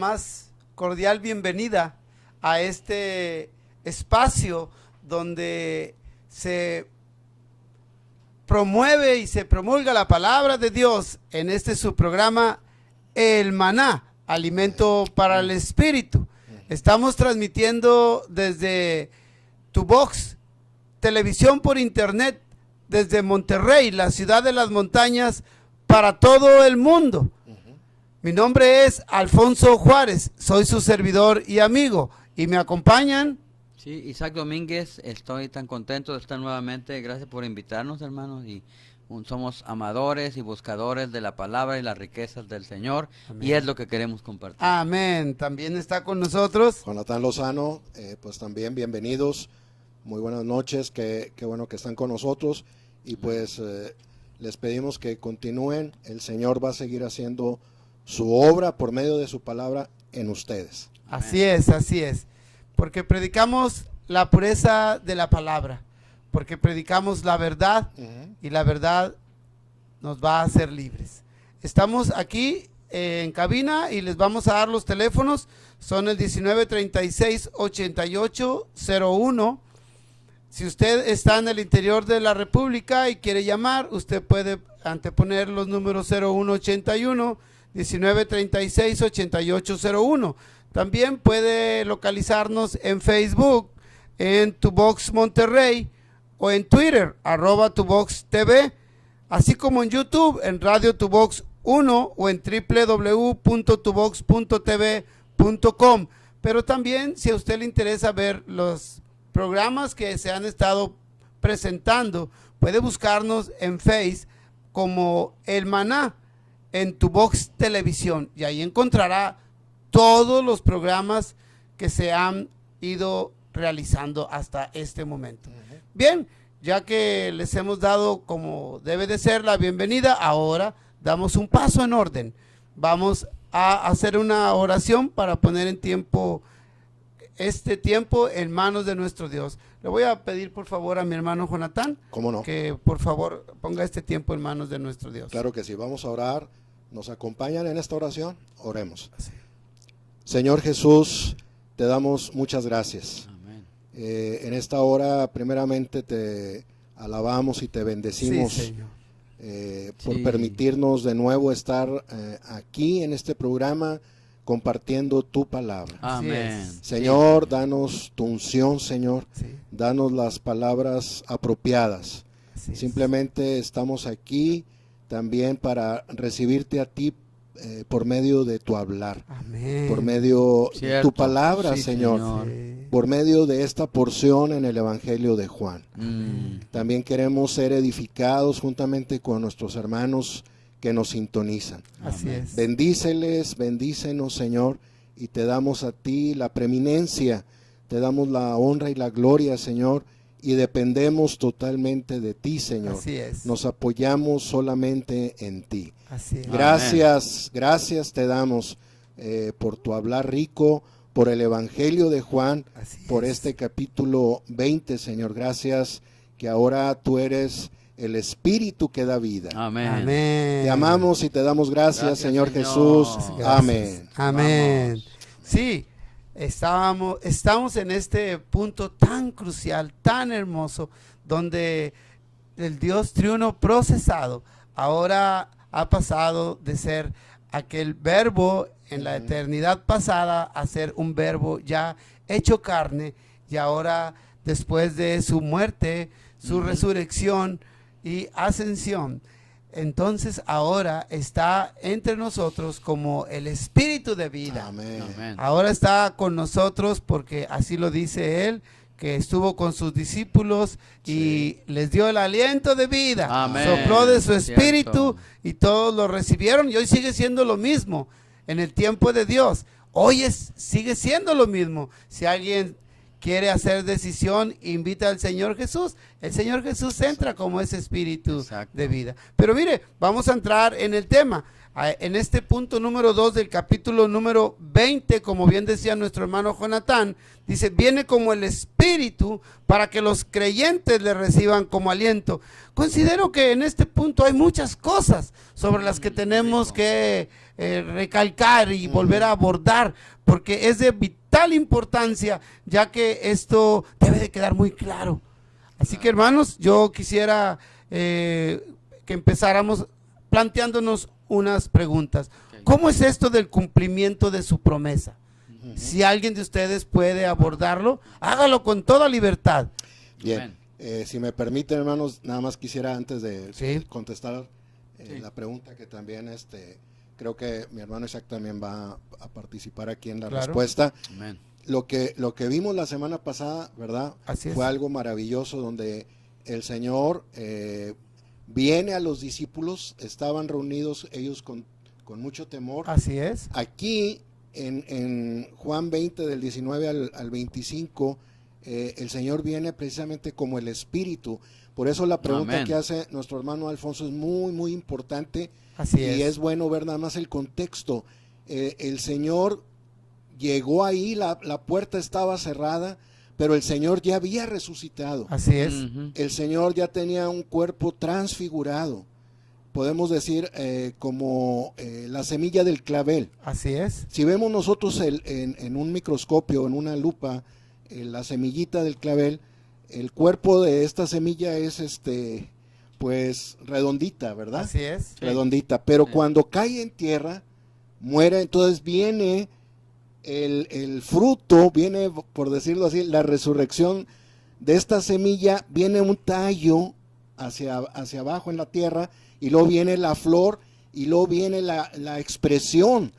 más cordial bienvenida a este espacio donde se promueve y se promulga la palabra de Dios en este su programa El Maná, alimento para el espíritu. Estamos transmitiendo desde Tubox, televisión por internet, desde Monterrey, la ciudad de las montañas, para todo el mundo. Mi nombre es Alfonso Juárez, soy su servidor y amigo, y me acompañan. Sí, Isaac Domínguez, estoy tan contento de estar nuevamente, gracias por invitarnos, hermanos, y somos amadores y buscadores de la palabra y las riquezas del Señor. Amén. Y es lo que queremos compartir. Amén. También está con nosotros Jonathan Lozano, pues también bienvenidos, muy buenas noches, qué bueno que están con nosotros, y pues les pedimos que continúen. El Señor va a seguir haciendo su obra por medio de su palabra en ustedes. Así es, porque predicamos la pureza de la palabra, porque predicamos la verdad, y la verdad nos va a hacer libres. Estamos aquí en cabina y les vamos a dar los teléfonos, son el 1936-8801. Si usted está en el interior de la República y quiere llamar, usted puede anteponer los números 0181 1936-8801. También puede localizarnos en Facebook, en Tubox Monterrey, o en Twitter, @TuboxTV, así como en YouTube, en Radio Tubox 1 o en www.tubox.tv.com. Pero también, si a usted le interesa ver los programas que se han estado presentando, puede buscarnos en Face como El Maná, en Tubox Televisión, y ahí encontrará todos los programas que se han ido realizando hasta este momento. Bien, ya que les hemos dado como debe de ser la bienvenida, ahora damos un paso en orden. Vamos a hacer una oración para poner este tiempo en manos de nuestro Dios. Le voy a pedir por favor a mi hermano Jonathan, ¿cómo no?, que por favor ponga este tiempo en manos de nuestro Dios. Claro que sí, vamos a orar. ¿Nos acompañan en esta oración? Oremos. Sí. Señor Jesús, te damos muchas gracias. Amén. En esta hora primeramente te alabamos y te bendecimos, Sí, Señor. Por permitirnos de nuevo estar aquí en este programa compartiendo tu palabra. Amén. Señor, danos tu unción, Señor. Sí. Danos las palabras apropiadas. Así es. Simplemente estamos aquí también para recibirte a ti por medio de tu hablar. Amén. Por medio de tu palabra, Sí, Señor. Sí. Por medio de esta porción en el Evangelio de Juan. También queremos ser edificados juntamente con nuestros hermanos que nos sintonizan. Así es. Bendícenos, Señor, y te damos a ti la preeminencia, te damos la honra y la gloria, Señor, y dependemos totalmente de ti, Señor. Así es. Nos apoyamos solamente en ti. Así es. Gracias te damos por tu hablar rico, por el Evangelio de Juan, por este capítulo 20, Señor. Gracias que ahora tú eres el Espíritu que da vida. Amén. Amén. Te amamos y te damos gracias, Señor Jesús. Gracias. Amén. Amén. Vamos. Sí, estamos en este punto tan crucial, tan hermoso, donde el Dios triuno procesado ahora ha pasado de ser aquel verbo en la eternidad pasada a ser un verbo ya hecho carne, y ahora después de su muerte, su resurrección y ascensión, entonces ahora está entre nosotros como el Espíritu de vida. Amén. Amén. Ahora está con nosotros porque así lo dice él, que estuvo con sus discípulos y les dio el aliento de vida. Amén. Sopló de su espíritu, Cierto. y todos lo recibieron, y hoy sigue siendo lo mismo en el tiempo de Dios. Hoy sigue siendo lo mismo. Si alguien quiere hacer decisión, invita al Señor Jesús. El Señor Jesús entra como ese espíritu Exacto. de vida. Pero mire, vamos a entrar en el tema. En este punto número 2 del capítulo número 20, como bien decía nuestro hermano Jonatán, dice, viene como el Espíritu para que los creyentes le reciban como aliento. Considero que en este punto hay muchas cosas sobre las que tenemos que recalcar y volver a abordar, porque es de vital importancia, ya que esto debe de quedar muy claro. Así que, hermanos, yo quisiera que empezáramos planteándonos unas preguntas. ¿Cómo es esto del cumplimiento de su promesa? Si alguien de ustedes puede abordarlo, hágalo con toda libertad. Bien, si me permiten, hermanos, nada más quisiera antes de contestar la pregunta, que también creo que mi hermano Isaac también va a participar aquí en la respuesta. Amén. Lo que vimos la semana pasada, ¿verdad? Fue algo maravilloso, donde el Señor viene a los discípulos, estaban reunidos ellos con mucho temor. Así es. Aquí en Juan 20 del 19 al 25, el Señor viene precisamente como el Espíritu. Por eso la pregunta que hace nuestro hermano Alfonso es muy, muy importante. Así y es bueno ver nada más el contexto. El Señor llegó ahí, la puerta estaba cerrada, pero el Señor ya había resucitado. Así es. El Señor ya tenía un cuerpo transfigurado. Podemos decir como la semilla del clavel. Así es. Si vemos nosotros en un microscopio, en una lupa, la semillita del clavel, el cuerpo de esta semilla es pues redondita, ¿verdad? Así es. Redondita, pero cuando cae en tierra, muere. Entonces viene el fruto, viene, por decirlo así, la resurrección de esta semilla, viene un tallo hacia abajo en la tierra, y luego viene la flor, y luego viene la expresión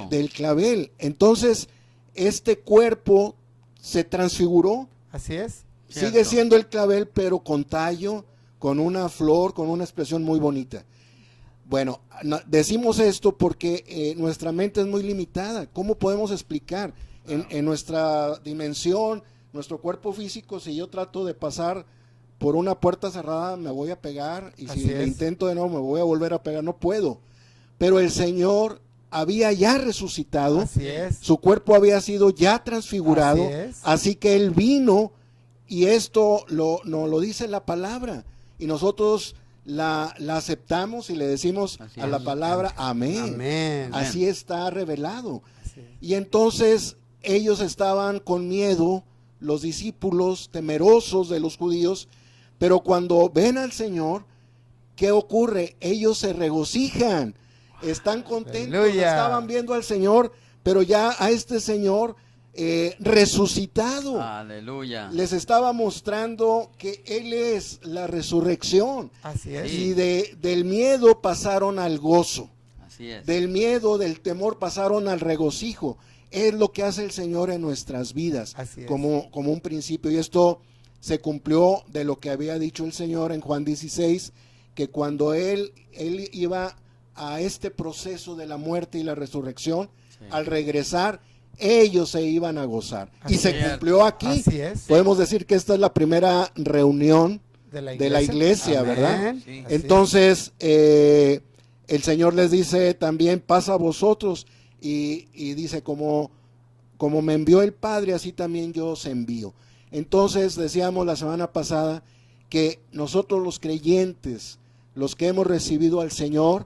del clavel. Entonces, este cuerpo se transfiguró. Así es. Sigue siendo el clavel, pero con tallo, con una flor, con una expresión muy bonita. Bueno, decimos esto porque nuestra mente es muy limitada. ¿Cómo podemos explicar en nuestra dimensión, nuestro cuerpo físico? Si yo trato de pasar por una puerta cerrada, me voy a pegar, y si le intento de nuevo, me voy a volver a pegar. No puedo. Pero el Señor había ya resucitado. Así es. Su cuerpo había sido ya transfigurado. Así que Él vino, y esto nos lo dice la palabra, y nosotros la aceptamos y le decimos a la palabra amén. Amén. Así está revelado. Y entonces ellos estaban con miedo, los discípulos, temerosos de los judíos, pero cuando ven al Señor, ¿qué ocurre? Ellos se regocijan, están contentos. Aleluya. Estaban viendo al Señor, pero ya a este Señor resucitado. Aleluya. Les estaba mostrando que Él es la resurrección. Así es. Y del miedo pasaron al gozo. Así es. Del miedo, del temor pasaron al regocijo. Es lo que hace el Señor en nuestras vidas, como un principio. Y esto se cumplió de lo que había dicho el Señor en Juan 16, que cuando Él iba a este proceso de la muerte y la resurrección, al regresar, ellos se iban a gozar. Y se cumplió aquí. Así es. Podemos decir que esta es la primera reunión de la iglesia, ¿verdad? Sí. Entonces, el Señor les dice también, pasa a vosotros, y dice, como me envió el Padre, así también yo os envío. Entonces, decíamos la semana pasada que nosotros los creyentes, los que hemos recibido al Señor,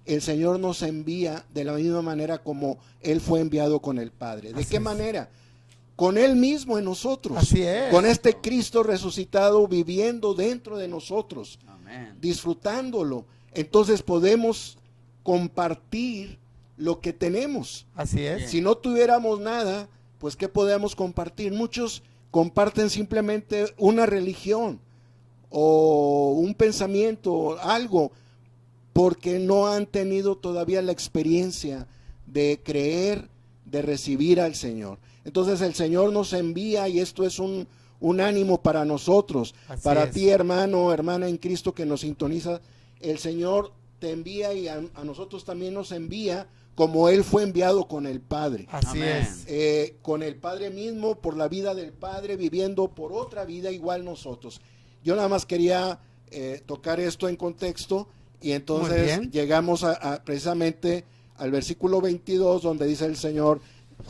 el Señor nos envía de la misma manera como Él fue enviado con el Padre. ¿De qué manera? Con Él mismo en nosotros. Así es. Con este Cristo resucitado viviendo dentro de nosotros. Amén. Disfrutándolo. Entonces podemos compartir lo que tenemos. Así es. Si no tuviéramos nada, pues ¿qué podemos compartir? Muchos comparten simplemente una religión o un pensamiento, algo, porque no han tenido todavía la experiencia de creer, de recibir al Señor. Entonces el Señor nos envía, y esto es un ánimo para nosotros, para ti, hermano, hermana en Cristo que nos sintoniza. El Señor te envía, y a nosotros también nos envía, como Él fue enviado con el Padre. Así es. Con el Padre mismo, por la vida del Padre, viviendo por otra vida igual nosotros. Yo nada más quería tocar esto en contexto, Y entonces llegamos precisamente al versículo 22, donde dice el Señor,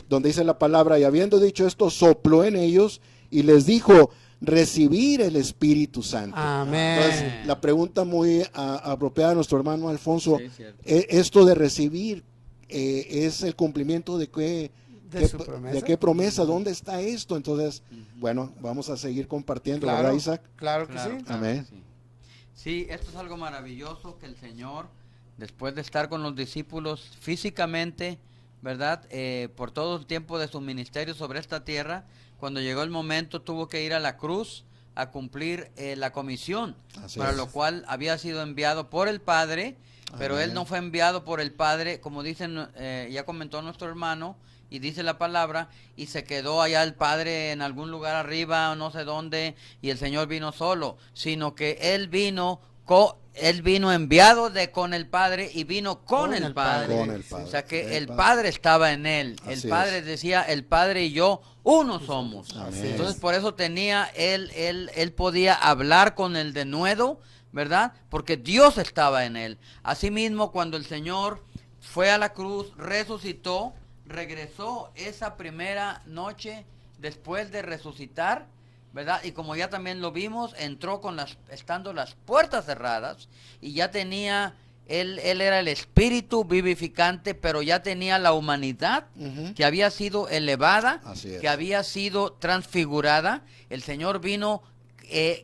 donde dice la palabra, y habiendo dicho esto, sopló en ellos y les dijo, recibir el Espíritu Santo. Amén. Entonces, la pregunta muy apropiada de nuestro hermano Alfonso, Sí, cierto. esto de recibir, ¿es el cumplimiento de Su promesa. de qué promesa? ¿Dónde está esto? Entonces, bueno, vamos a seguir compartiendo, ¿verdad, Isaac? Claro que Claro, sí. claro Amén. que sí. Sí, esto es algo maravilloso que el Señor, después de estar con los discípulos físicamente, ¿verdad? Por todo el tiempo de su ministerio sobre esta tierra, cuando llegó el momento tuvo que ir a la cruz a cumplir la comisión, Así para es. lo cual había sido enviado por el Padre, pero Amén. él no fue enviado por el Padre, como dicen, ya comentó nuestro hermano, y dice la palabra, y se quedó allá el Padre en algún lugar arriba o no sé dónde, y el Señor vino solo, sino que él vino enviado con el Padre y vino con el Padre. Con el Padre. O sea que el Padre. Padre estaba en él. Así El Padre es. decía, el Padre y yo uno somos. Amén. Entonces por eso tenía, él podía hablar con el denuedo, ¿verdad? Porque Dios estaba en él. Asimismo, cuando el Señor fue a la cruz, resucitó, regresó esa primera noche después de resucitar, ¿verdad? Y como ya también lo vimos, entró estando las puertas cerradas y ya tenía, él era el espíritu vivificante, pero ya tenía la humanidad Ujú. que había sido elevada, Así es. que había sido transfigurada. El Señor vino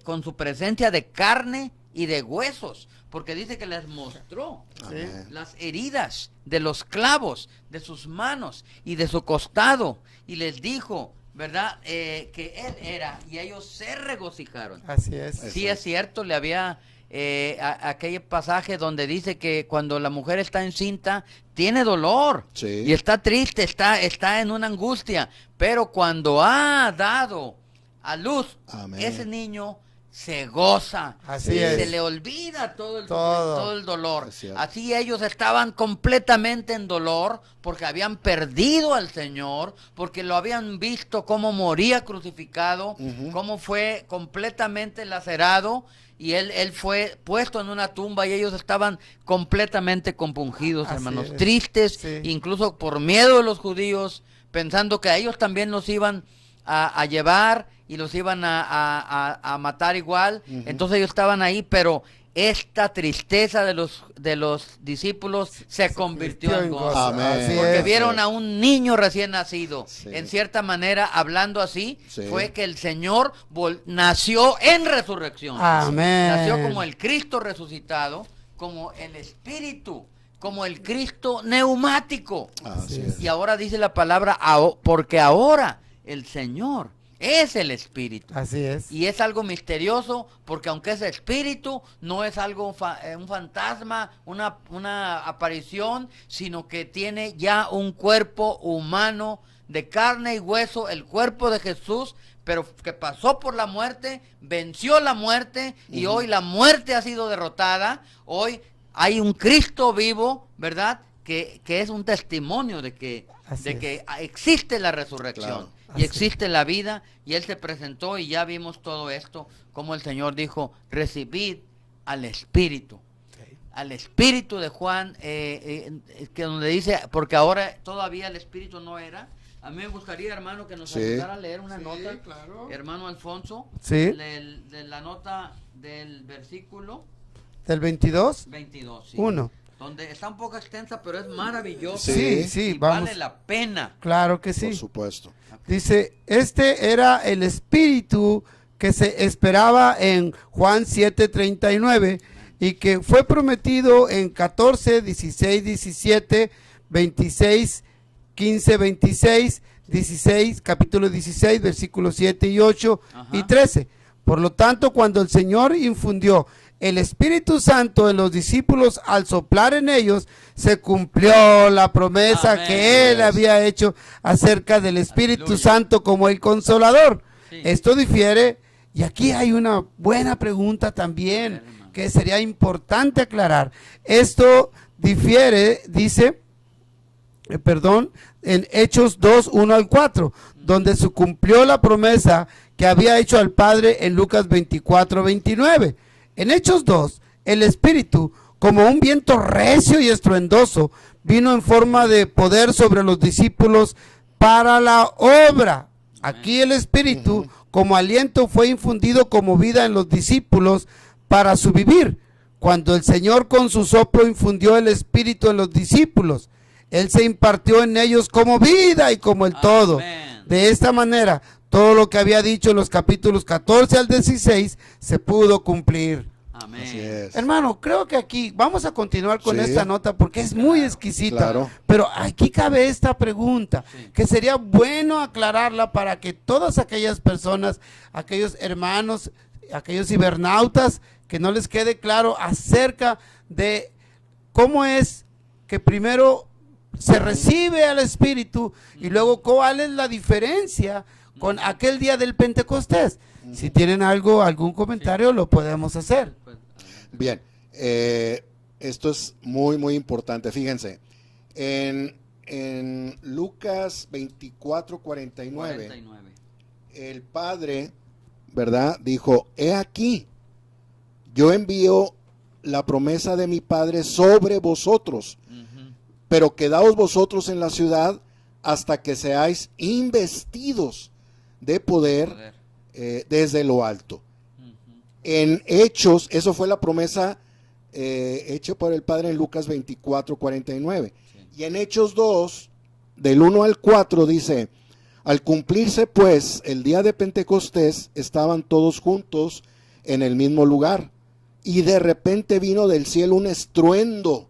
con su presencia de carne y de huesos, porque dice que les mostró Amén. las heridas de los clavos de sus manos y de su costado, y les dijo, ¿verdad? Que él era, y ellos se regocijaron. Así es. Sí, es cierto, le había aquel pasaje donde dice que cuando la mujer está encinta, tiene dolor, Sí. y está triste, está en una angustia, pero cuando ha dado a luz, Amén. ese niño se goza, Así y es. se le olvida todo el dolor. Es cierto. Así ellos estaban completamente en dolor porque habían perdido al Señor, porque lo habían visto cómo moría crucificado, Ujú. cómo fue completamente lacerado, y él fue puesto en una tumba, y ellos estaban completamente compungidos, Así hermanos, es. tristes, Sí. incluso por miedo de los judíos, pensando que a ellos también los iban a llevar y los iban a matar igual. Ujú. Entonces ellos estaban ahí, pero esta tristeza de los discípulos se convirtió en gozo. Amén. Así Porque es. vieron a un niño recién nacido. Sí. En cierta manera, hablando así, Sí. fue que el Señor nació en resurrección. Amén. Nació como el Cristo resucitado, como el Espíritu, como el Cristo neumático. Así es. Y ahora dice la palabra, porque ahora el Señor es el Espíritu. Así es. Y es algo misterioso, porque aunque es espíritu, no es algo un fantasma, una aparición, sino que tiene ya un cuerpo humano de carne y hueso, el cuerpo de Jesús, pero que pasó por la muerte, venció la muerte, y hoy la muerte ha sido derrotada. Hoy hay un Cristo vivo, ¿verdad? Que es un testimonio de que existe la resurrección. Claro. Y existe la vida, y Él se presentó, y ya vimos todo esto, como el Señor dijo, recibid al Espíritu. Al Espíritu de Juan, que donde dice, porque ahora todavía el Espíritu no era. A mí me gustaría, hermano, que nos Sí. ayudara a leer una nota, claro. hermano Alfonso, Sí. de la nota del versículo Del 22, 22. Sí. 1. Donde está un poco extensa, pero es maravillosa. Sí, sí, y vamos. vale la pena. Claro que sí. Por supuesto. Dice, este era el espíritu que se esperaba en Juan 7:39 y que fue prometido en 14, 16, 17, 26, 15, 26, 16, capítulo 16, versículos 7 y 8 y Ajá. 13. Por lo tanto, cuando el Señor infundió el Espíritu Santo en los discípulos al soplar en ellos, se cumplió la promesa Amén. que Él había hecho acerca del Espíritu Aleluya. Santo como el Consolador. Sí. Esto difiere, y aquí hay una buena pregunta también que sería importante aclarar. Esto difiere, dice, en Hechos 2, 1 al 4, donde se cumplió la promesa que había hecho al Padre en Lucas 24, 29. En Hechos 2, el Espíritu como un viento recio y estruendoso, vino en forma de poder sobre los discípulos para la obra. Aquí el Espíritu, como aliento, fue infundido como vida en los discípulos para su vivir. Cuando el Señor con su soplo infundió el Espíritu en los discípulos, Él se impartió en ellos como vida y como el todo. De esta manera, todo lo que había dicho en los capítulos 14 al 16 se pudo cumplir. Amén. Así es. Hermano, creo que aquí vamos a continuar con Sí. esta nota porque es muy exquisita. Claro. Pero aquí cabe esta pregunta, Sí. que sería bueno aclararla para que todas aquellas personas, aquellos hermanos, aquellos cibernautas, que no les quede claro acerca de cómo es que primero se recibe al Espíritu y luego cuál es la diferencia con aquel día del Pentecostés. Si tienen algún comentario, lo podemos hacer. Pues, Bien, esto es muy, muy importante. Fíjense, en Lucas 24:49, 49. el Padre, ¿verdad? Dijo, he aquí, yo envío la promesa de mi Padre sobre vosotros, Ujú. pero quedaos vosotros en la ciudad hasta que seáis investidos de poder Poder. desde lo alto. Ujú. En Hechos, eso fue la promesa hecha por el Padre en Lucas 24:49. Sí. Y en Hechos 2, del 1 al 4, dice, al cumplirse pues el día de Pentecostés, estaban todos juntos en el mismo lugar. Y de repente vino del cielo un estruendo,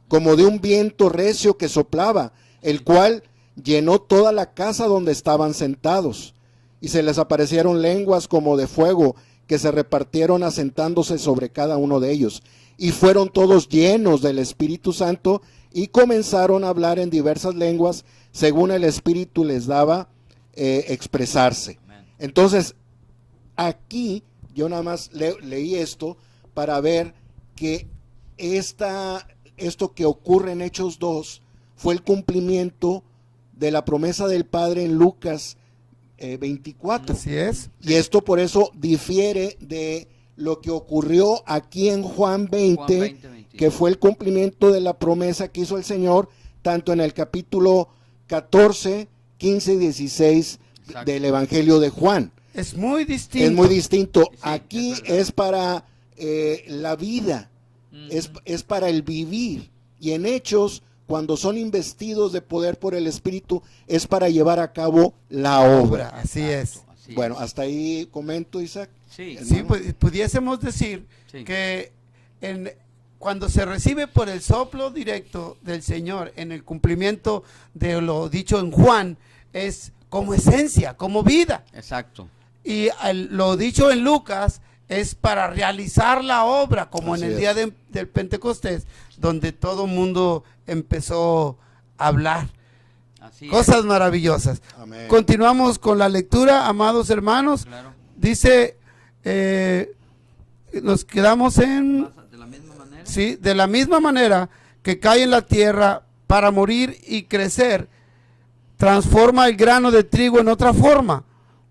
como de un viento recio que soplaba, el cual llenó toda la casa donde estaban sentados. Y se les aparecieron lenguas como de fuego, que se repartieron asentándose sobre cada uno de ellos. Y fueron todos llenos del Espíritu Santo, y comenzaron a hablar en diversas lenguas, según el Espíritu les daba expresarse. Amén. Entonces, aquí yo nada más leí esto para ver que esto que ocurre en Hechos 2 fue el cumplimiento de la promesa del Padre en Lucas 24. Así es. Y esto por eso difiere de lo que ocurrió aquí en Juan 20, Juan 20, 21. que fue el cumplimiento de la promesa que hizo el Señor, tanto en el capítulo 14, 15 y 16 Exacto. del Evangelio de Juan. Es muy distinto. Es muy distinto. Sí, Aquí es verdad. es para la vida, Ujú. es para el vivir. Y en Hechos, cuando son investidos de poder por el Espíritu, es para llevar a cabo la obra. Así Exacto, es. así Bueno, es. hasta ahí comento, Isaac. Sí. Sí, pues, pudiésemos decir Sí. que cuando se recibe por el soplo directo del Señor en el cumplimiento de lo dicho en Juan, es como esencia, como vida. Exacto. Y lo dicho en Lucas es para realizar la obra, como Así en el es. día del Pentecostés, donde todo mundo empezó a hablar. Así es. Cosas maravillosas. Amén. Continuamos con la lectura, amados hermanos. Claro. Dice, nos quedamos en, ¿De la misma manera? sí, de la misma manera que cae en la tierra para morir y crecer, transforma el grano de trigo en otra forma,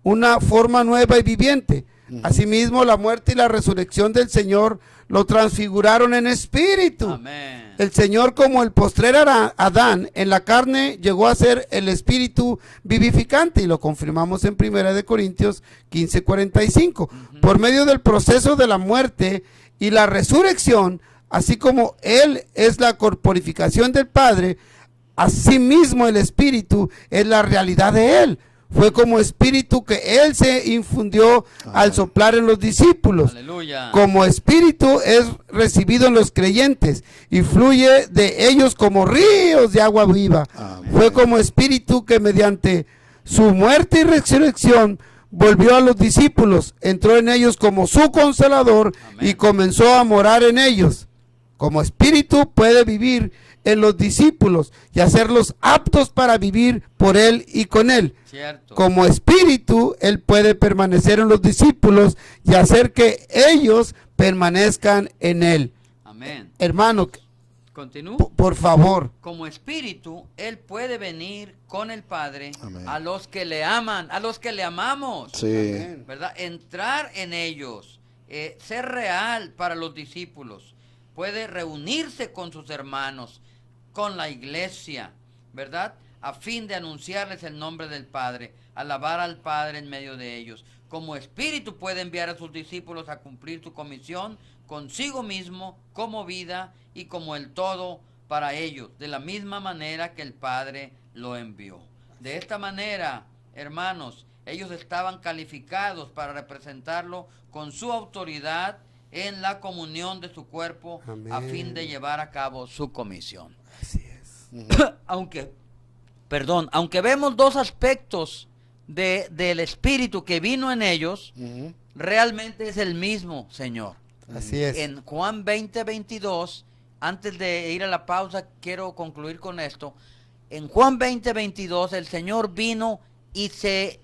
una forma nueva y viviente. Asimismo, la muerte y la resurrección del Señor lo transfiguraron en espíritu. Amén. El Señor, como el postrer Adán en la carne, llegó a ser el espíritu vivificante, y lo confirmamos en 1 Corintios 15:45. Por medio del proceso de la muerte y la resurrección, así como Él es la corporificación del Padre, asimismo el espíritu es la realidad de Él. Fue como espíritu que Él se infundió al soplar en los discípulos. Aleluya. Como espíritu es recibido en los creyentes y fluye de ellos como ríos de agua viva. Amén. Fue como espíritu que mediante su muerte y resurrección volvió a los discípulos, entró en ellos como su consolador Amén. y comenzó a morar en ellos. Como espíritu puede vivir en los discípulos y hacerlos aptos para vivir por Él y con Él. Cierto. Como espíritu, Él puede permanecer en los discípulos y hacer que ellos permanezcan en Él. Amén. Hermano, Continúo. por favor. Como espíritu, Él puede venir con el Padre Amén. a los que le aman, a los que le amamos. Sí. ¿Verdad? Entrar en ellos, ser real para los discípulos. puede reunirse con sus hermanos, con la iglesia, ¿verdad? A fin de anunciarles el nombre del Padre, alabar al Padre en medio de ellos. Como espíritu puede enviar a sus discípulos a cumplir su comisión consigo mismo, como vida y como el todo para ellos, de la misma manera que el Padre lo envió. De esta manera, hermanos, ellos estaban calificados para representarlo con su autoridad en la comunión de su cuerpo. Amén. A fin de llevar a cabo su comisión. Así es. Aunque vemos dos aspectos del Espíritu que vino en ellos, realmente es el mismo Señor. Así es. En Juan 20:22, antes de ir a la pausa, quiero concluir con esto. En Juan 20:22, el Señor vino y se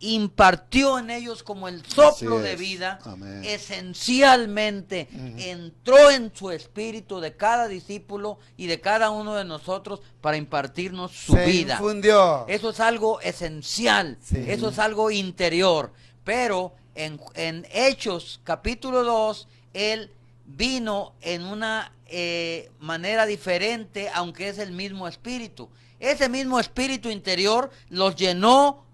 impartió en ellos como el soplo de vida. Amén. Esencialmente entró en su espíritu de cada discípulo y de cada uno de nosotros para impartirnos su vida. Infundió. Eso es algo esencial, eso es algo interior. Pero en Hechos capítulo 2, Él vino en una manera diferente, aunque es el mismo espíritu. Ese mismo espíritu interior los llenó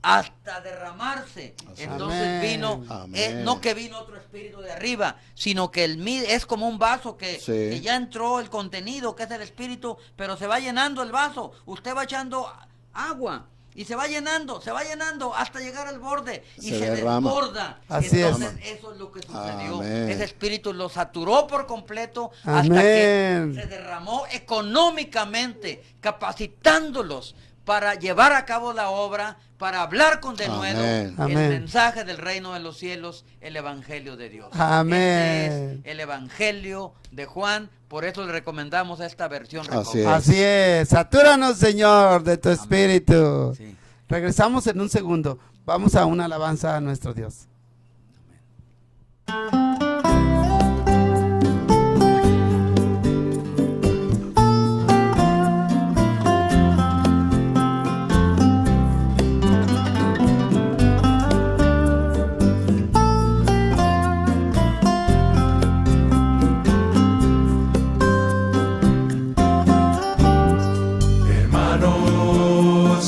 hasta derramarse. Entonces vino, no que vino otro espíritu de arriba, sino que es como un vaso que ya entró el contenido, que es el espíritu, pero se va llenando el vaso. Usted va echando agua y se va llenando hasta llegar al borde y se desborda. Así entonces eso es lo que sucedió. Ese espíritu lo saturó por completo hasta que se derramó económicamente, capacitándolos para llevar a cabo la obra, para hablar con denuedo el mensaje del reino de los cielos, el evangelio de Dios. Amén. Este es el evangelio de Juan, por eso le recomendamos esta versión. Así es, satúranos, Señor, de tu espíritu. Sí. Regresamos en un segundo. Vamos a una alabanza a nuestro Dios. Amén.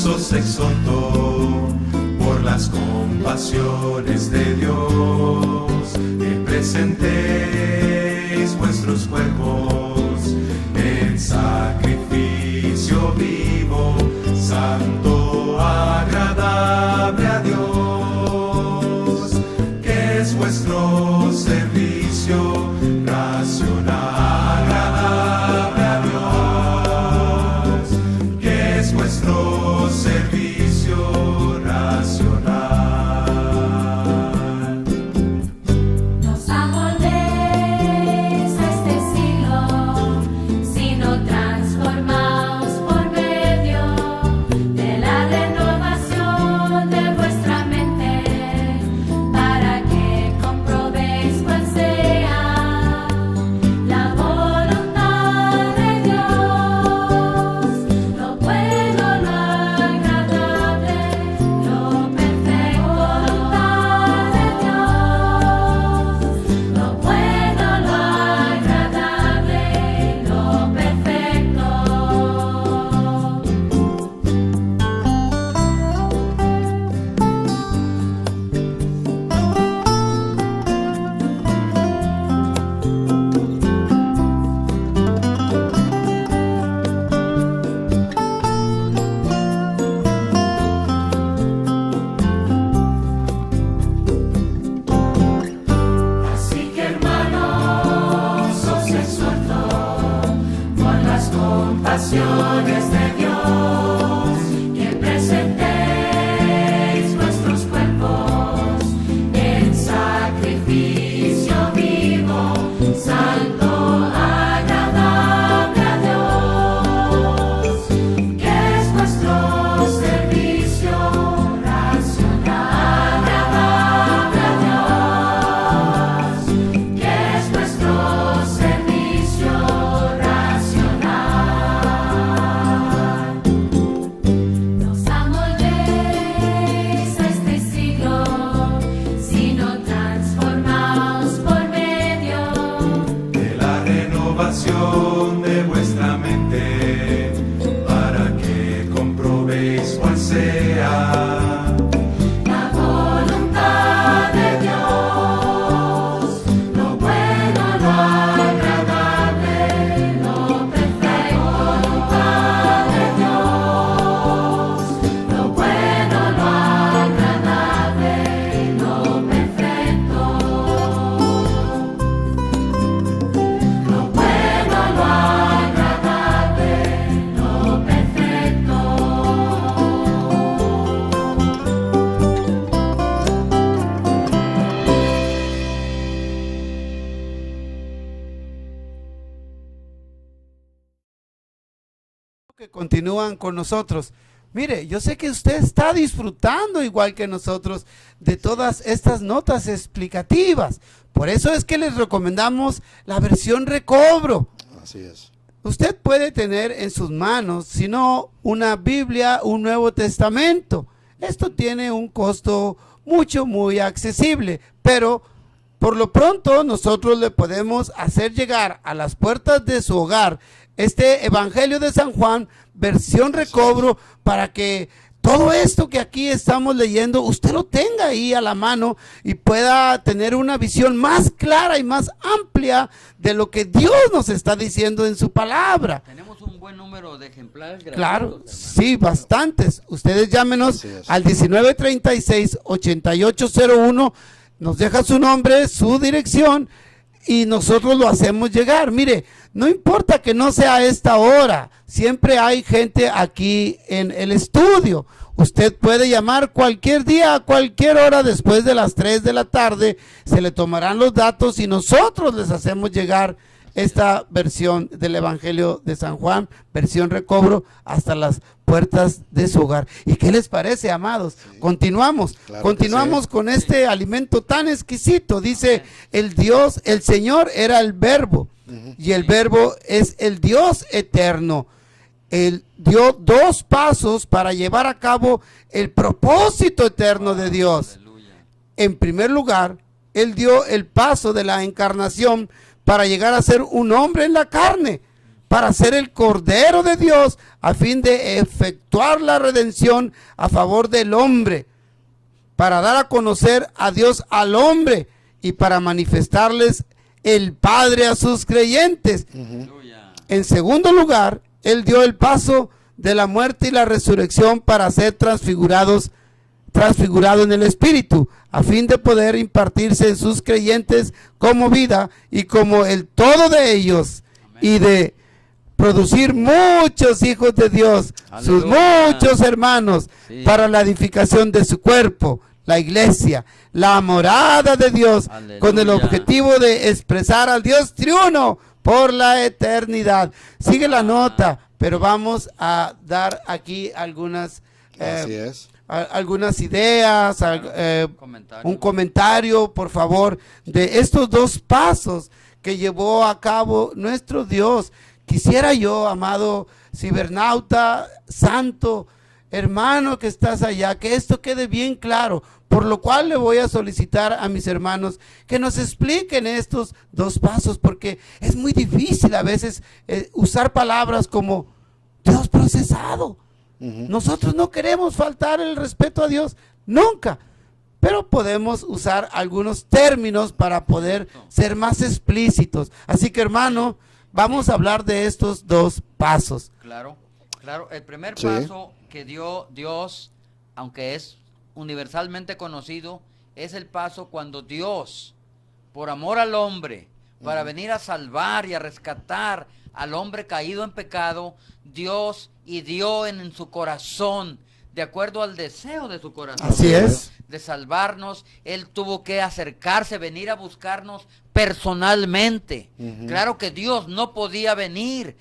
Os exhortó por las compasiones de Dios, que presentéis vuestros cuerpos en sacrificio vivo, santo, agradable a Dios, que es vuestro servicio racional, agradable a Dios, que es vuestro servicio racional. Nos amoldéis a este siglo, sino transformaos por medio de la renovación de vuestra mente, para que comprobéis cuál que continúan con nosotros. Mire, yo sé que usted está disfrutando igual que nosotros de todas estas notas explicativas. Por eso es que les recomendamos la versión recobro. Así es. Usted puede tener en sus manos, si no una Biblia, un Nuevo Testamento. Esto tiene un costo muy accesible, pero por lo pronto nosotros le podemos hacer llegar a las puertas de su hogar este Evangelio de San Juan, versión recobro, para que todo esto que aquí estamos leyendo, usted lo tenga ahí a la mano y pueda tener una visión más clara y más amplia de lo que Dios nos está diciendo en su palabra. Tenemos un buen número de ejemplares gratuitos, Claro, hermano. sí, bastantes. Ustedes llámenos Así es. al 1936-8801, nos deja su nombre, su dirección y nosotros lo hacemos llegar. Mire, no importa que no sea a esta hora, siempre hay gente aquí en el estudio. Usted puede llamar cualquier día, a cualquier hora después de las 3 de la tarde, se le tomarán los datos y nosotros les hacemos llegar esta versión del Evangelio de San Juan, versión recobro, hasta las puertas de su hogar. ¿Y qué les parece, amados? Sí. Continuamos, Claro que continuamos sí. con este alimento tan exquisito. Dice, el Dios, el Señor era el Verbo, y el Verbo es el Dios eterno. Él dio 2 pasos para llevar a cabo el propósito eterno de Dios. Aleluya. En primer lugar, Él dio el paso de la encarnación para llegar a ser un hombre en la carne, para ser el Cordero de Dios, a fin de efectuar la redención a favor del hombre, para dar a conocer a Dios al hombre y para manifestarles el Padre a sus creyentes. Aleluya. En segundo lugar, Él dio el paso de la muerte y la resurrección para ser transfigurado en el Espíritu, a fin de poder impartirse en sus creyentes como vida y como el todo de ellos, y de producir muchos hijos de Dios, sus Aleluya. muchos hermanos, Sí. para la edificación de su cuerpo, la iglesia, la morada de Dios, con el Aleluya. objetivo de expresar al Dios triuno por la eternidad. Sigue la nota, pero vamos a dar aquí algunas Así es. algunas ideas, Comentario. un comentario, por favor, de estos 2 pasos que llevó a cabo nuestro Dios. Quisiera yo, amado cibernauta, santo, hermano que estás allá, que esto quede bien claro, por lo cual le voy a solicitar a mis hermanos que nos expliquen estos 2 pasos, porque es muy difícil a veces usar palabras como Dios procesado. Nosotros no queremos faltar el respeto a Dios, nunca, pero podemos usar algunos términos para poder ser más explícitos. Así que, hermano, vamos a hablar de estos 2 pasos. Claro, claro. El primer Sí. paso que dio Dios, aunque es universalmente conocido, es el paso cuando Dios, por amor al hombre, para venir a salvar y a rescatar al hombre caído en pecado, Dios dio en su corazón, de acuerdo al deseo de su corazón. Así es. De salvarnos, Él tuvo que acercarse, venir a buscarnos personalmente. Claro que Dios no podía venir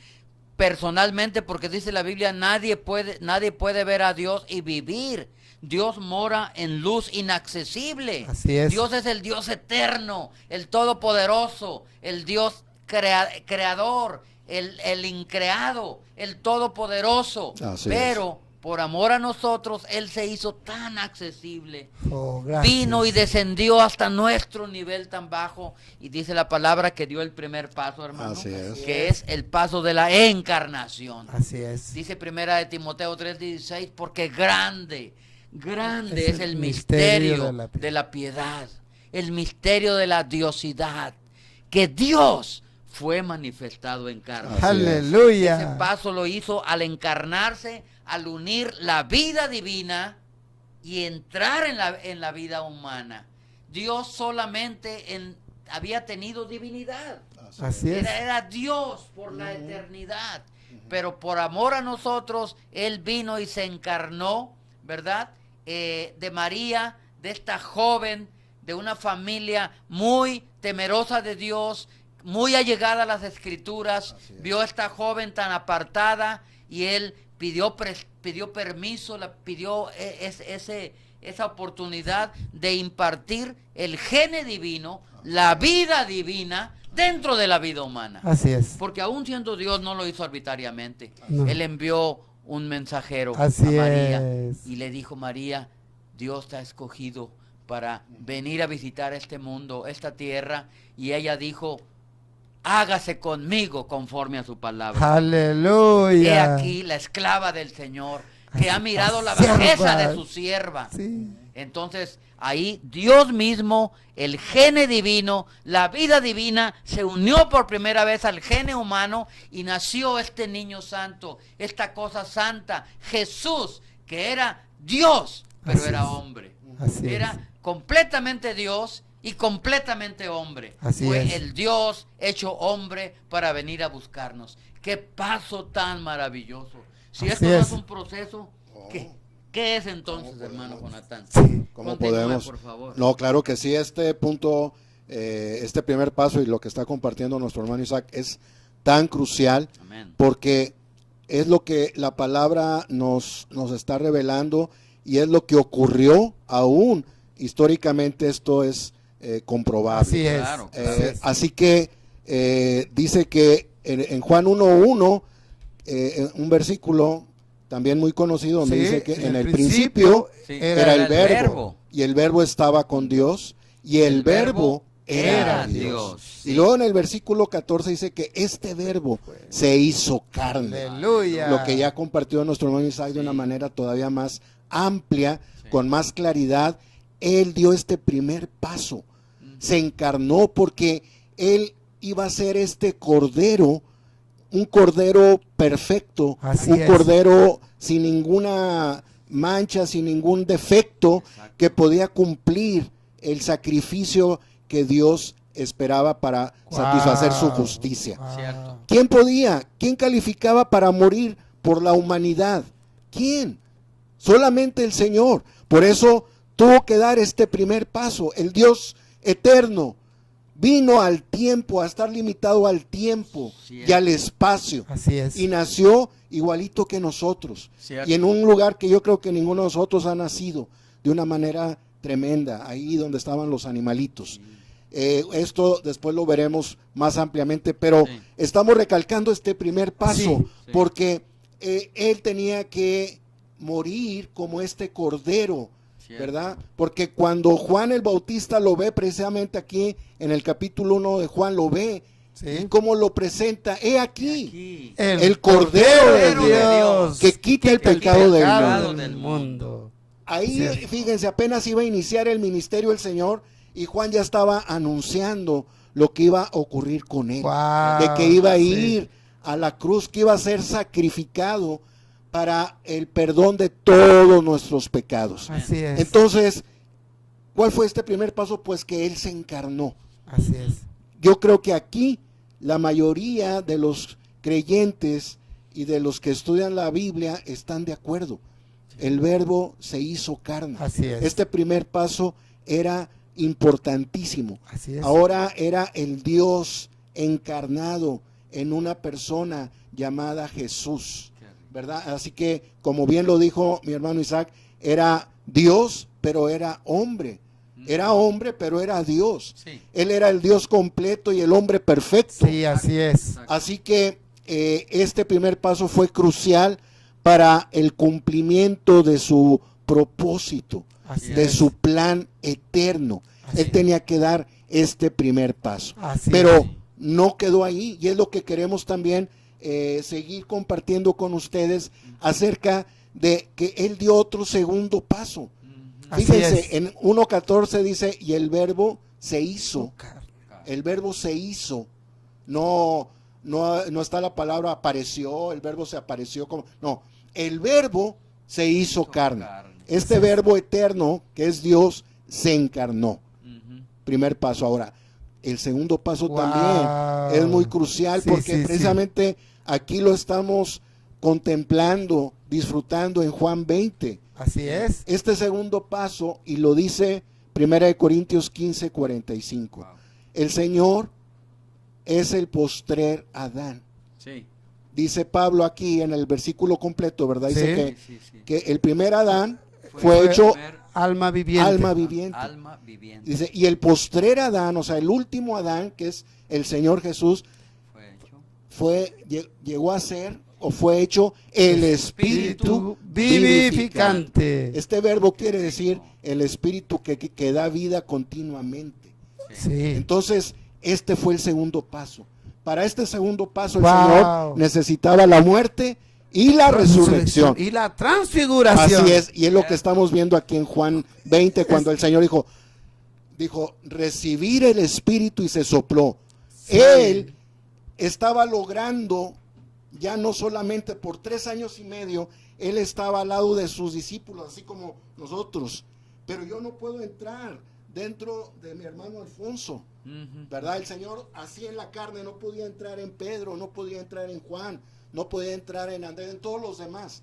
personalmente porque dice la Biblia, nadie puede ver a Dios y vivir. Dios mora en luz inaccesible. Así es. Dios es el Dios eterno, el todopoderoso, el Dios creador, el increado, el todopoderoso. Así Pero por amor a nosotros, Él se hizo tan accesible. Oh, gracias. Vino y descendió hasta nuestro nivel tan bajo. Y dice la palabra que dio el primer paso, hermano. Así es. Que es el paso de la encarnación. Así es. Dice primera de Timoteo 3:16, porque grande Es es el el misterio misterio de la piedad, el misterio de la diosidad, que Dios fue manifestado en carne. Así es. Aleluya. Ese paso lo hizo al encarnarse, al unir la vida divina y entrar en la vida humana. Dios solamente había tenido divinidad. Así es. Era Dios por la eternidad. Pero por amor a nosotros, Él vino y se encarnó, ¿verdad? De María, de esta joven, de una familia muy temerosa de Dios, muy allegada a las Escrituras. Vio a esta joven tan apartada y él pidió permiso, pidió esa oportunidad de impartir el gene divino, la vida divina dentro de la vida humana. Así es. Porque aún siendo Dios no lo hizo arbitrariamente. No. Él envió un mensajero Así a María es. y le dijo: María, Dios te ha escogido para venir a visitar este mundo, esta tierra, y ella dijo: hágase conmigo conforme a su palabra. He Aleluya. aquí la esclava del Señor, que ha mirado la Sierva. bajeza de su sierva. Sí. Entonces, ahí Dios mismo, el gene divino, la vida divina, se unió por primera vez al gene humano y nació este niño santo, esta cosa santa, Jesús, que era Dios, pero Así era es. hombre. Así Era completamente Dios y completamente hombre. Así Fue es. el Dios hecho hombre para venir a buscarnos. Qué paso tan maravilloso. Si Así esto no es. es un proceso, ¿qué es entonces, hermano Jonathan? Sí. ¿Cómo Continúe, podemos? por favor. No, claro que sí, este punto, este primer paso y lo que está compartiendo nuestro hermano Isaac es tan crucial Amén. porque es lo que la palabra nos está revelando y es lo que ocurrió aún. Históricamente esto es comprobable. Así es. Claro, Así que dice que en Juan 1:1, un versículo también muy conocido donde Sí, dice que en el principio Sí. era el verbo, y el verbo estaba con Dios, y el verbo era Dios. Y luego en el versículo 14 dice que este verbo se hizo carne. Aleluya. Lo que ya compartió nuestro hermano Isaac de una manera todavía más amplia, con más claridad. Él dio este primer paso, se encarnó porque él iba a ser este cordero, un cordero perfecto, Así un es. cordero sin ninguna mancha, sin ningún defecto, que podía cumplir el sacrificio que Dios esperaba para satisfacer su Wow. justicia. Wow. Cierto. ¿Quién podía? ¿Quién calificaba para morir por la humanidad? ¿Quién? Solamente el Señor. Por eso tuvo que dar este primer paso. El Dios eterno vino al tiempo, a estar limitado al tiempo y al espacio. Así es. Y nació igualito que nosotros. Cierto. Y en un lugar que yo creo que ninguno de nosotros ha nacido de una manera tremenda, ahí donde estaban los animalitos. Esto después lo veremos más ampliamente, pero Sí. estamos recalcando este primer paso Sí. Sí. porque él tenía que morir como este cordero, Cierto. ¿verdad? Porque cuando Juan el Bautista lo ve precisamente aquí en el capítulo 1 de Juan, lo ve, Sí. y cómo lo presenta, he aquí, Aquí. el Cordero de Dios que quita el pecado del pecado mundo. del mundo. Ahí, Cierto. fíjense, apenas iba a iniciar el ministerio del Señor y Juan ya estaba anunciando lo que iba a ocurrir con él. Wow. De que iba a Sí. ir a la cruz, que iba a ser sacrificado para el perdón de todos nuestros pecados. Así es. Entonces, ¿cuál fue este primer paso? Pues que Él se encarnó. Así es. Yo creo que aquí la mayoría de los creyentes y de los que estudian la Biblia están de acuerdo. El verbo se hizo carne. Así es. Este primer paso era importantísimo. Así es. Ahora era el Dios encarnado en una persona llamada Jesús, ¿verdad? Así que, como bien lo dijo mi hermano Isaac, era Dios, pero era hombre. Era hombre, pero era Dios. Sí. Él era el Dios completo y el hombre perfecto. Sí, así es. Así que este primer paso fue crucial para el cumplimiento de su propósito, Así de es. su plan eterno. Así Él es. tenía que dar este primer paso. Así Pero es. no quedó ahí, y es lo que queremos también seguir compartiendo con ustedes acerca de que Él dio otro segundo paso. Así Fíjense, es. en 1.14 dice, y el verbo se hizo. El verbo se hizo. No está la palabra apareció, el verbo se apareció como. No, el verbo se hizo carne. Este verbo eterno, que es Dios, se encarnó. Ujú. Primer paso. Ahora, el segundo paso Wow. también es muy crucial Sí, porque sí, sí. precisamente aquí lo estamos contemplando, disfrutando en Juan 20. Así es. Este segundo paso, y lo dice 1 Corintios 15:45. El Señor es el postrer Adán. Sí. dice Pablo aquí en el versículo completo, ¿verdad? Dice Sí. Sí. que el primer Adán Fue fue el hecho primer alma viviente. alma viviente. alma viviente. Dice, y el postrer Adán, o sea, el último Adán, que es el Señor Jesús, Fue hecho. llegó a ser o fue hecho el espíritu vivificante. Este verbo quiere decir el espíritu que da vida continuamente. Sí. Entonces, este fue el segundo paso. Para este segundo paso, el Wow. Señor necesitaba la muerte y la resurrección. Y la transfiguración. Así es, y es lo que estamos viendo aquí en Juan 20, cuando el Señor dijo, recibir el Espíritu, y se sopló. Sí. Él estaba logrando, ya no solamente por 3 años y medio, él estaba al lado de sus discípulos, así como nosotros, pero yo no puedo entrar dentro de mi hermano Alfonso, ¿verdad? El Señor así en la carne no podía entrar en Pedro, no podía entrar en Juan, no podía entrar en Andrés, en todos los demás.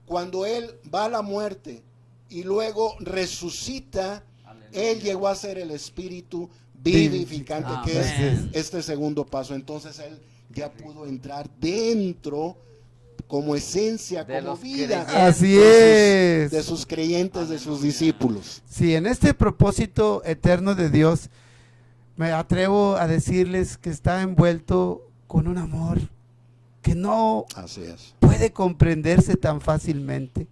Cuando él va a la muerte y luego resucita, él llegó a ser el espíritu vivificante, que es Amén. este segundo paso. Entonces él ya pudo entrar dentro como esencia, De como los vida creyentes. Así de es. sus creyentes, de sus discípulos. Sí, en este propósito eterno de Dios, me atrevo a decirles que está envuelto con un amor que no Así es. puede comprenderse tan fácilmente.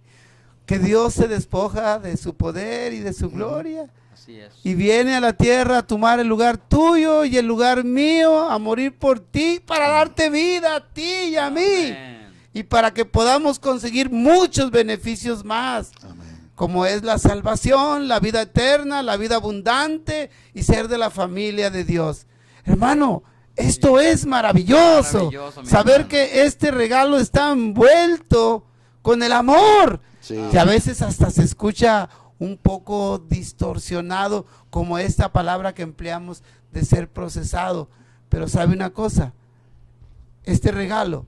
Que Dios se despoja de su poder y de su gloria Así es. y viene a la tierra a tomar el lugar tuyo y el lugar mío, a morir por ti, para darte vida a ti y a mí, Amén. y para que podamos conseguir muchos beneficios más, Amén. como es la salvación, la vida eterna, la vida abundante y ser de la familia de Dios. Hermano, esto es maravilloso, Maravilloso, mi saber hermano. que este regalo está envuelto con el amor, Sí. que a veces hasta se escucha un poco distorsionado, como esta palabra que empleamos de ser procesado. Pero sabe una cosa, este regalo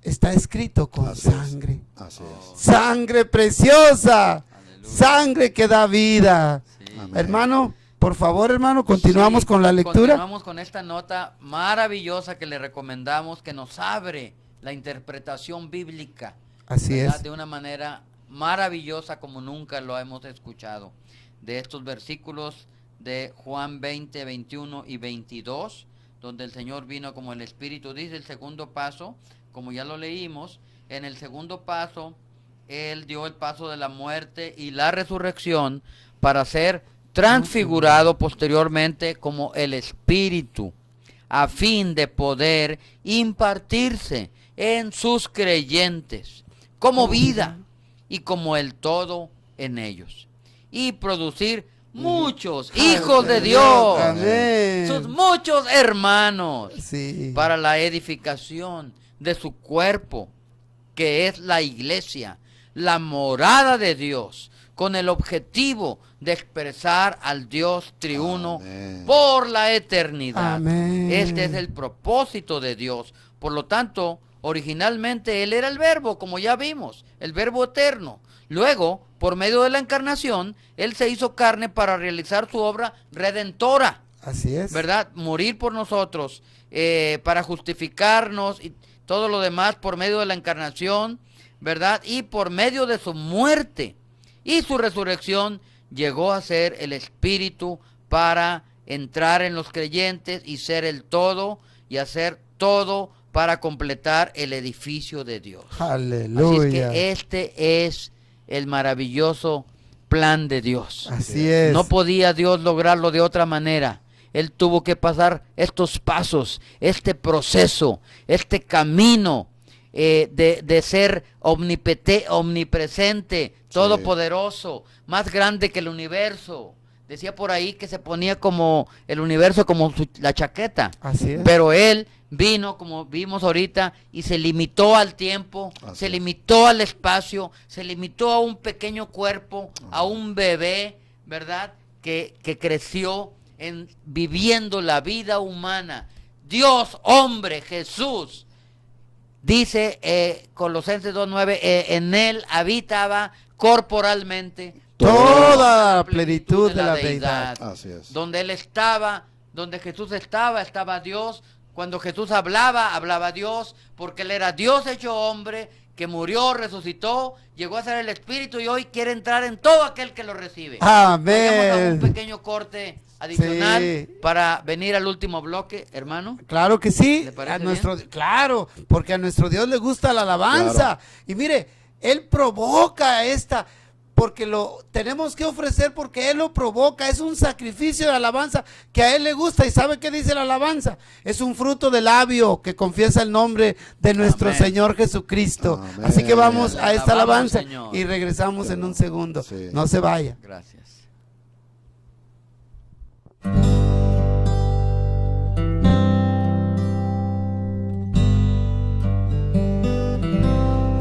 está escrito con Así es. sangre. Así es. Sangre preciosa, Aleluya. sangre que da vida. Sí. Amén. Hermano, por favor, hermano, continuamos Sí, con la lectura. Continuamos con esta nota maravillosa que le recomendamos, que nos abre la interpretación bíblica. Así ¿verdad? es. De una manera maravillosa como nunca lo hemos escuchado. De estos versículos de Juan 20, 21 y 22, donde el Señor vino como el Espíritu. Dice el segundo paso, como ya lo leímos, en el segundo paso, Él dio el paso de la muerte y la resurrección para ser transfigurado posteriormente como el Espíritu, a fin de poder impartirse en sus creyentes como vida y como el todo en ellos, y producir muchos hijos de Dios, Amén. sus muchos hermanos, Sí. para la edificación de su cuerpo, que es la iglesia, la morada de Dios, con el objetivo de expresar al Dios triuno Amén. por la eternidad. Amén. Este es el propósito de Dios. Por lo tanto, originalmente Él era el verbo, como ya vimos, el verbo eterno. Luego, por medio de la encarnación, Él se hizo carne para realizar su obra redentora, Así es. ¿verdad? Morir por nosotros, para justificarnos y todo lo demás por medio de la encarnación, ¿verdad? Y por medio de su muerte y su resurrección, llegó a ser el Espíritu para entrar en los creyentes y ser el todo y hacer todo para completar el edificio de Dios. Aleluya. Así es que este es el maravilloso plan de Dios. Así es. No podía Dios lograrlo de otra manera. Él tuvo que pasar estos pasos, este proceso, este camino de ser omnipresente, todopoderoso, más grande que el universo. Decía por ahí que se ponía como el universo como la chaqueta. Así es. Pero Él vino, como vimos ahorita, y se limitó al tiempo, Así se es. limitó al espacio, se limitó a un pequeño cuerpo, a un bebé, ¿verdad? Que creció viviendo la vida humana. Dios, hombre, Jesús. Dice Colosenses 2:9, en Él habitaba corporalmente Toda la plenitud de la deidad. Así es. Donde Él estaba, donde Jesús estaba Dios Cuando Jesús hablaba a Dios, porque Él era Dios hecho hombre, que murió, resucitó, llegó a ser el Espíritu y hoy quiere entrar en todo aquel que lo recibe. Vayamos a un Amén. pequeño corte adicional Sí. para venir al último bloque, hermano. Claro que sí, ¿Le parece a nuestro, claro, porque a nuestro Dios le gusta la alabanza. Y mire, Él provoca porque lo tenemos que ofrecer porque Él lo provoca. Es un sacrificio de alabanza que a Él le gusta. ¿Y sabe qué dice la alabanza? Es un fruto de labio que confiesa el nombre de nuestro Amén. Señor Jesucristo. Amén. Así que vamos a esta Alabamos, alabanza Señor. y regresamos en un segundo. Sí. No se vaya. Gracias.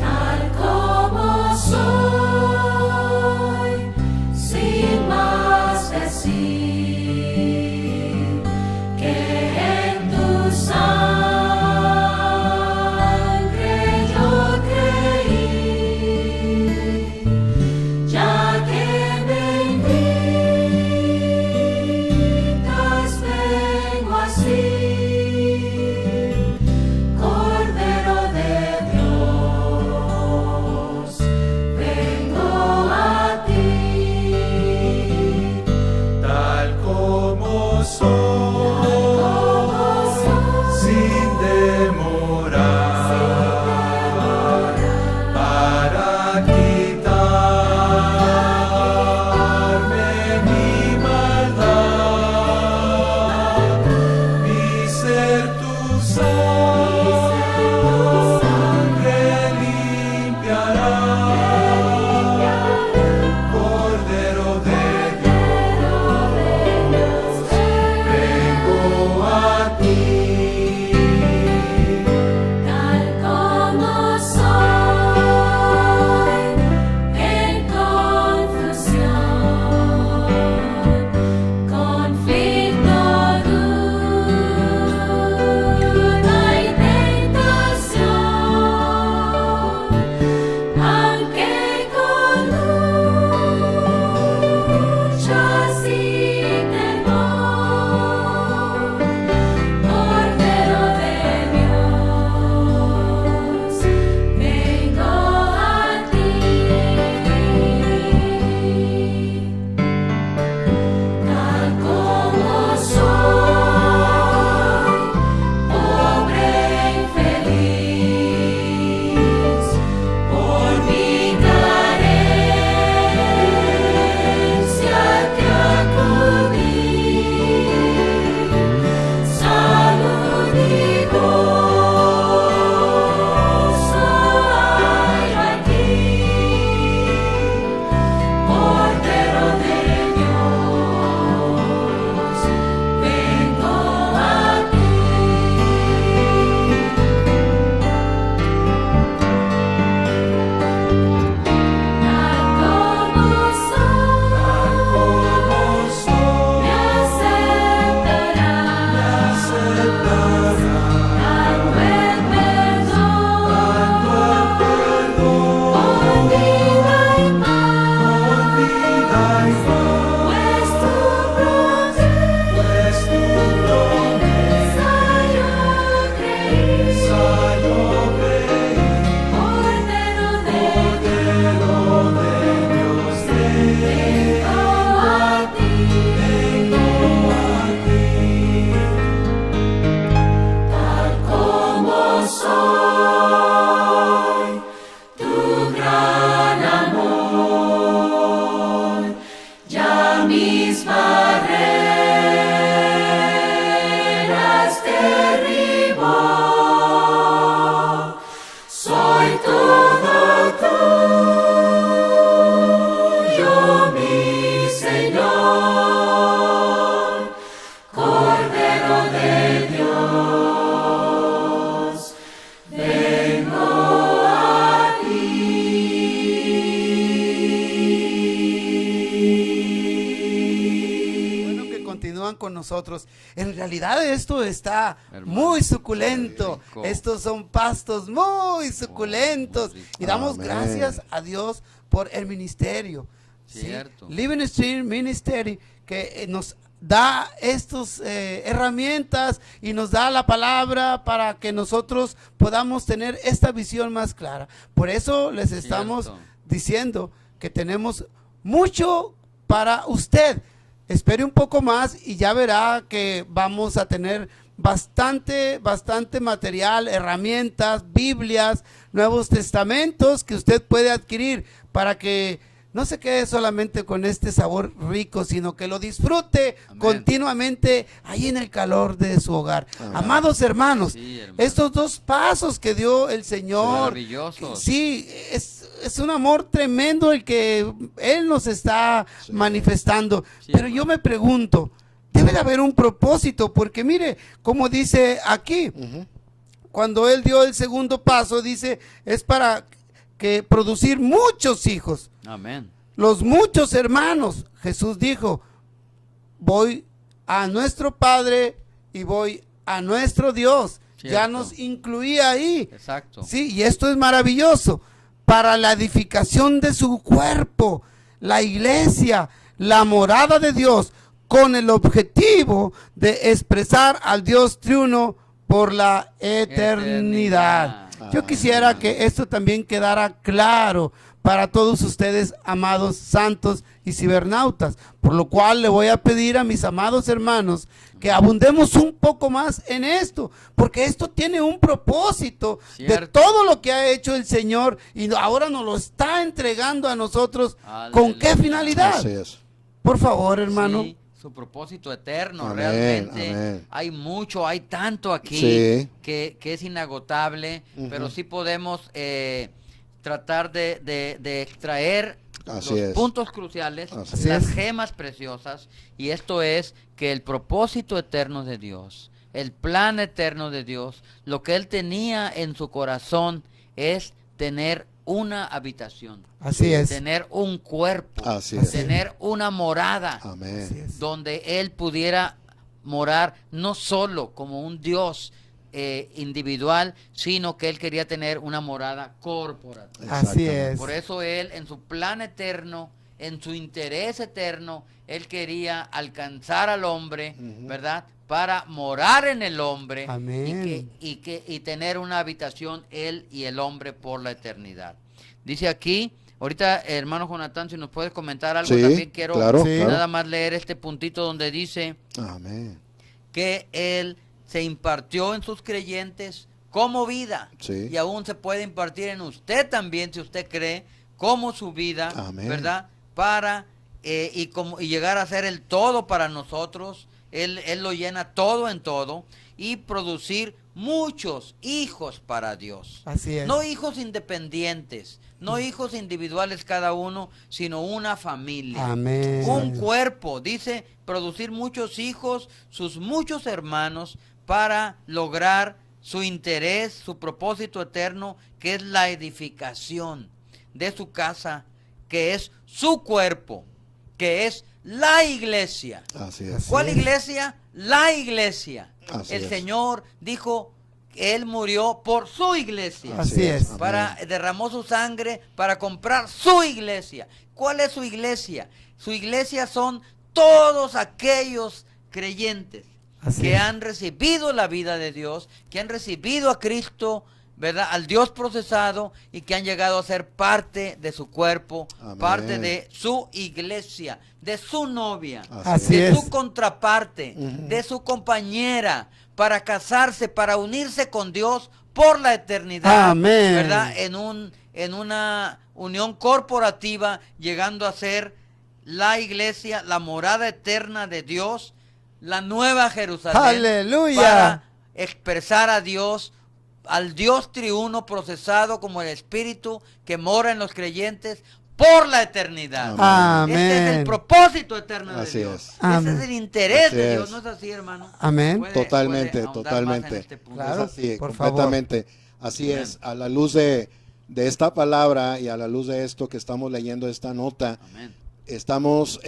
Tal como soy, sin más decir, que en tu sangre yo creí, ya que me invitas, vengo así. Cordero de Dios, vengo a ti. Tal como soy, sin demorar, para quitarme mi maldad, mi ser tu sangre limpiará. Cordero de Dios, vengo a ti. Tal como soy, en confusión, conflicto, duda y tentación, aunque con luchas y temor, Cordero de Dios, vengo a ti. Tal como soy, pobre infeliz, por mi carencia te acudí, salud y gozo hay aquí. Cordero de Dios, vengo a ti. Tal como soy, me aceptarás, dando el perdón, con vida y paz, pues tu promesa yo creí. Cordero de Dios, vengo a ti. Tal como soy, tu gran amor ya mis barreras derribó. Soy todo tuyo, mi Señor, Cordero de Dios, vengo a ti. Bueno, que continúan con nosotros. En realidad esto está Hermano, muy suculento. qué rico. Estos son pastos muy suculentos. muy rico. Y damos Amén. gracias a Dios por el ministerio. ¿sí? Cierto. Living Stream Ministry, que nos da estas herramientas y nos da la palabra para que nosotros podamos tener esta visión más clara. Por eso les estamos diciendo que tenemos mucho para usted. Espere un poco más y ya verá que vamos a tener bastante material, herramientas, Biblias, Nuevos Testamentos que usted puede adquirir para que no se quede solamente con este sabor rico, sino que lo disfrute continuamente ahí en el calor de su hogar. Amén. Amados hermanos, Sí, hermano. estos 2 pasos que dio el Señor, Maravillosos. sí, es un amor tremendo el que Él nos está manifestando. Sí, Pero hermano. yo me pregunto, debe de haber un propósito, porque mire, como dice aquí, cuando Él dio el segundo paso, dice, es para que producir muchos hijos. Amén. Los muchos hermanos, Jesús dijo, voy a nuestro Padre y voy a nuestro Dios. Cierto. Ya nos incluía ahí. Exacto. Sí, y esto es maravilloso. Para la edificación de su cuerpo, la iglesia, la morada de Dios, con el objetivo de expresar al Dios triuno por la eternidad. Yo quisiera que esto también quedara claro para todos ustedes, amados santos y cibernautas, por lo cual le voy a pedir a mis amados hermanos que abundemos un poco más en esto, porque esto tiene un propósito de Cierto. todo lo que ha hecho el Señor y ahora nos lo está entregando a nosotros. ¿Con qué Aleluya. finalidad? Así es. Por favor, hermano. Sí, su propósito eterno, Amén, realmente. amén. Hay mucho, hay tanto aquí Sí. que es inagotable, pero sí podemos tratar de extraer Así los es. puntos cruciales, Así las es. gemas preciosas, y esto es que el propósito eterno de Dios, el plan eterno de Dios, lo que Él tenía en su corazón es tener una habitación, Así es. tener un cuerpo, Así es. tener una morada Así Amén. es. donde Él pudiera morar no solo como un Dios individual, sino que Él quería tener una morada corporativa. Así es. Por eso Él, en su plan eterno, en su interés eterno, Él quería alcanzar al hombre, ¿verdad? Para morar en el hombre. Amén. Y tener una habitación Él y el hombre por la eternidad. Dice aquí, ahorita hermano Jonathan, si nos puedes comentar algo, Sí, también quiero claro, Sí. claro. nada más leer este puntito donde dice Amén. que Él se impartió en sus creyentes como vida, Sí. y aún se puede impartir en usted también, si usted cree, como su vida, Amén. ¿verdad? Para y llegar a ser el todo para nosotros. Él lo llena todo en todo, y producir muchos hijos para Dios. Así es. No hijos independientes, no hijos individuales cada uno, sino una familia. Amén. Un cuerpo, dice, producir muchos hijos, sus muchos hermanos, para lograr su interés, su propósito eterno, que es la edificación de su casa, que es su cuerpo, que es la iglesia. Así es. Así ¿Cuál es. iglesia? La iglesia. Así El es. Señor dijo que Él murió por su iglesia. Así es. Amén. Derramó su sangre para comprar su iglesia. ¿Cuál es su iglesia? Su iglesia son todos aquellos creyentes Así que es. han recibido la vida de Dios, que han recibido a Cristo, ¿verdad? Al Dios procesado, y que han llegado a ser parte de su cuerpo, Amén. parte de su iglesia, de su novia, Así de es. su contraparte, de su compañera, para casarse, para unirse con Dios por la eternidad, Amén. ¿verdad? En una unión corporativa, llegando a ser la iglesia, la morada eterna de Dios, la nueva Jerusalén, Aleluya. para expresar a Dios, al Dios triuno procesado como el Espíritu que mora en los creyentes por la eternidad. Amén. Este es el propósito eterno de Así Dios. es. Ese Amén. es el interés Así de Dios, es. ¿no es así, hermano? Amén. Totalmente, puede ahondar más totalmente. en este punto. Claro. Así, por completamente. Así Amén. es. A la luz de esta palabra y a la luz de esto que estamos leyendo, esta nota, Amén. estamos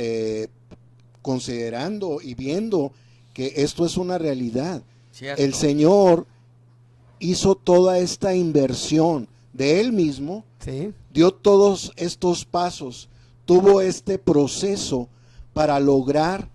considerando y viendo que esto es una realidad. Cierto. El Señor hizo toda esta inversión de Él mismo, Sí. dio todos estos pasos, tuvo este proceso para lograr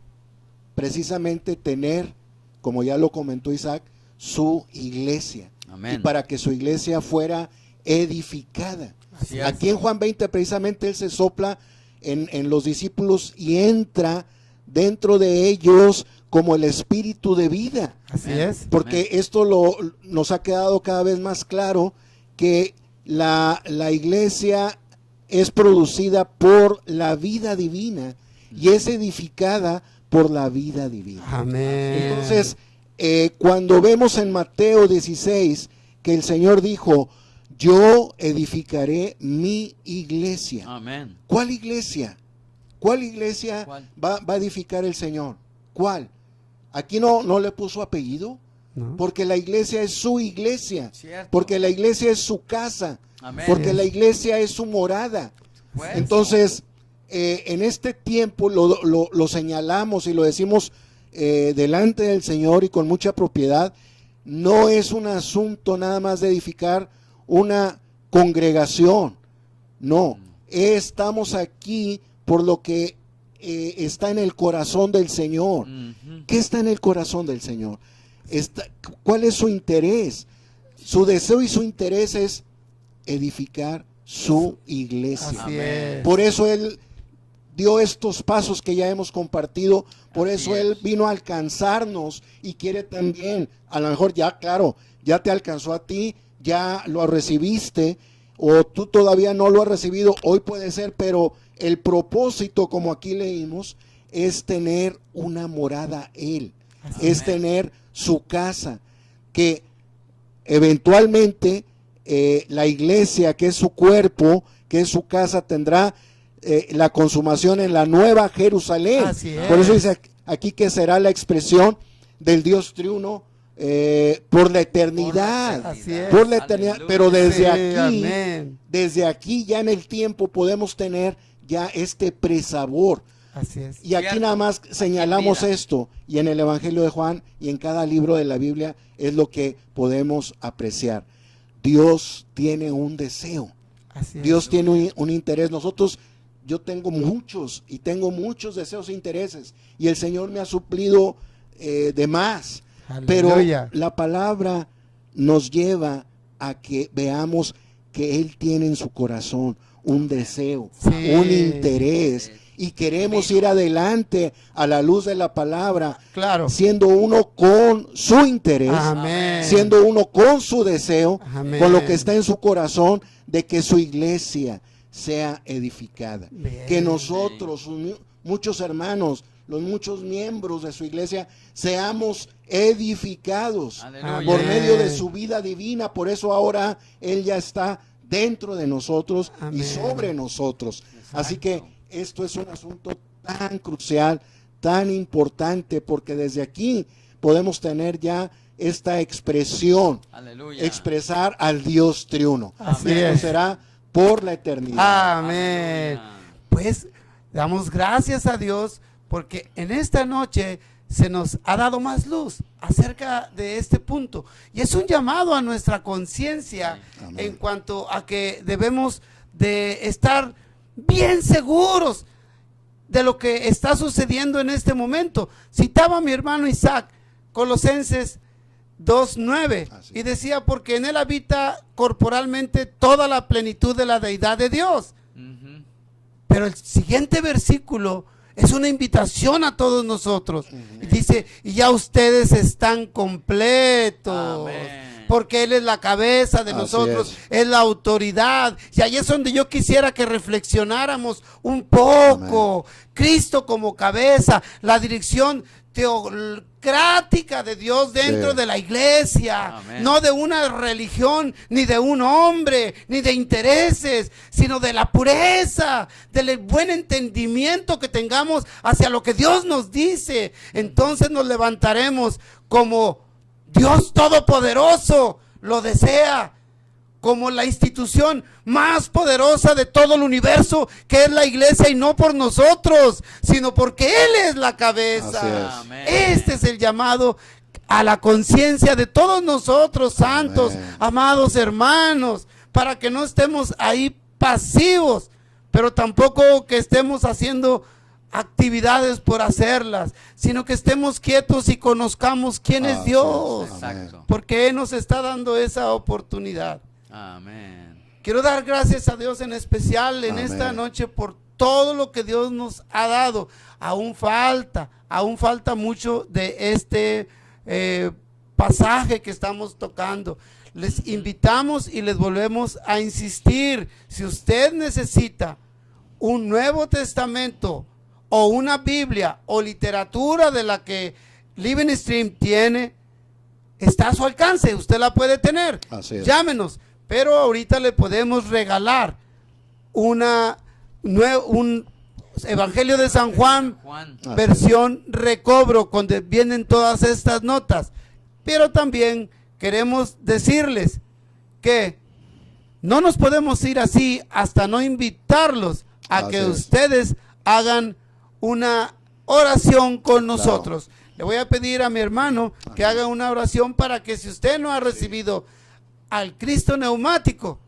precisamente tener, como ya lo comentó Isaac, su iglesia. Amén. Y para que su iglesia fuera edificada. Así es. Aquí en Juan 20 precisamente él se sopla en los discípulos y entra dentro de ellos como el espíritu de vida. Así Amén. es. Porque esto nos ha quedado cada vez más claro que la iglesia es producida por la vida divina y es edificada por la vida divina. Amén. Entonces, cuando vemos en Mateo 16 que el Señor dijo, yo edificaré mi iglesia. Amén. ¿Cuál iglesia? ¿Cuál iglesia ¿Cuál? va a edificar el Señor? ¿Cuál? Aquí no le puso apellido, ¿No? porque la iglesia es su iglesia, Cierto. porque la iglesia es su casa, Amén. porque la iglesia es su morada. Pues, Entonces, en este tiempo lo señalamos y lo decimos delante del Señor y con mucha propiedad, no es un asunto nada más de edificar una congregación, no, estamos aquí por lo que está en el corazón del Señor. ujú. ¿Qué está en el corazón del Señor? ¿Cuál es su interés? Su deseo y su interés es edificar su iglesia. Así es. Por eso Él dio estos pasos que ya hemos compartido, por Así eso es. Él vino a alcanzarnos y quiere también, a lo mejor ya, claro, ya te alcanzó a ti, ya lo recibiste, o tú todavía no lo has recibido, hoy puede ser, pero el propósito, como aquí leímos, es tener una morada Él, es tener su casa, que eventualmente la iglesia, que es su cuerpo, que es su casa, tendrá la consumación en la nueva Jerusalén. Así es. Por eso dice aquí que será la expresión del Dios triuno por la eternidad. Así es. Por la eternidad. Aleluya. Pero desde Sí, aquí, amén. desde aquí ya en el tiempo podemos tener ya este presabor. Así es. Y aquí Cierto. nada más señalamos Mira. esto, y en el Evangelio de Juan y en cada libro de la Biblia es lo que podemos apreciar. Dios tiene un deseo, Así es. Dios tiene un interés. Yo tengo muchos deseos e intereses, y el Señor me ha suplido de más. Pero Aleluya. la palabra nos lleva a que veamos que Él tiene en su corazón un deseo, Sí. un interés, y queremos ir adelante a la luz de la palabra, Claro. siendo uno con su interés, Amén. siendo uno con su deseo, Amén. con lo que está en su corazón, de que su iglesia sea edificada. Bien. Que nosotros, muchos hermanos, los muchos miembros de su iglesia, seamos edificados Aleluya. por Amén. medio de su vida divina. Por eso ahora Él ya está dentro de nosotros Amén. y sobre nosotros. Así que esto es un asunto tan crucial, tan importante, porque desde aquí podemos tener ya esta expresión, Aleluya. expresar al Dios triuno. Así Esto es. será por la eternidad. Amén. Aleluya. Pues damos gracias a Dios porque en esta noche se nos ha dado más luz acerca de este punto. Y es un llamado a nuestra conciencia Amén. en cuanto a que debemos de estar bien seguros de lo que está sucediendo en este momento. Citaba a mi hermano Isaac, Colosenses 2:9, Así y es. decía, porque en él habita corporalmente toda la plenitud de la deidad de Dios. Ujú. Pero el siguiente versículo es una invitación a todos nosotros. Y dice, y ya ustedes están completos. Amén. Porque Él es la cabeza de Así nosotros, es la autoridad. Y ahí es donde yo quisiera que reflexionáramos un poco. Cristo como cabeza, la dirección teocrática de Dios dentro Sí. de la iglesia, Amén. no de una religión, ni de un hombre, ni de intereses, sino de la pureza, del buen entendimiento que tengamos hacia lo que Dios nos dice. Entonces nos levantaremos como Dios Todopoderoso lo desea, como la institución más poderosa de todo el universo, que es la iglesia, y no por nosotros, sino porque Él es la cabeza. Así es. Amén. Este es el llamado a la conciencia de todos nosotros, santos, Amén. amados hermanos, para que no estemos ahí pasivos, pero tampoco que estemos haciendo actividades por hacerlas, sino que estemos quietos y conozcamos quién es Así Dios, es. Exacto. porque Él nos está dando esa oportunidad. Amén. Quiero dar gracias a Dios en especial en Amén. esta noche por todo lo que Dios nos ha dado. Aún falta mucho de este pasaje que estamos tocando. Les invitamos y les volvemos a insistir. Si usted necesita un Nuevo Testamento o una Biblia o literatura de la que Living Stream tiene, está a su alcance, usted la puede tener. Así es. Llámenos, pero ahorita le podemos regalar un Evangelio de San Juan, Juan. Así versión recobro, donde vienen todas estas notas. Pero también queremos decirles que no nos podemos ir así hasta no invitarlos a Así que es. ustedes hagan una oración con nosotros. Le voy a pedir a mi hermano que haga una oración para que si usted no ha recibido al Cristo neumático,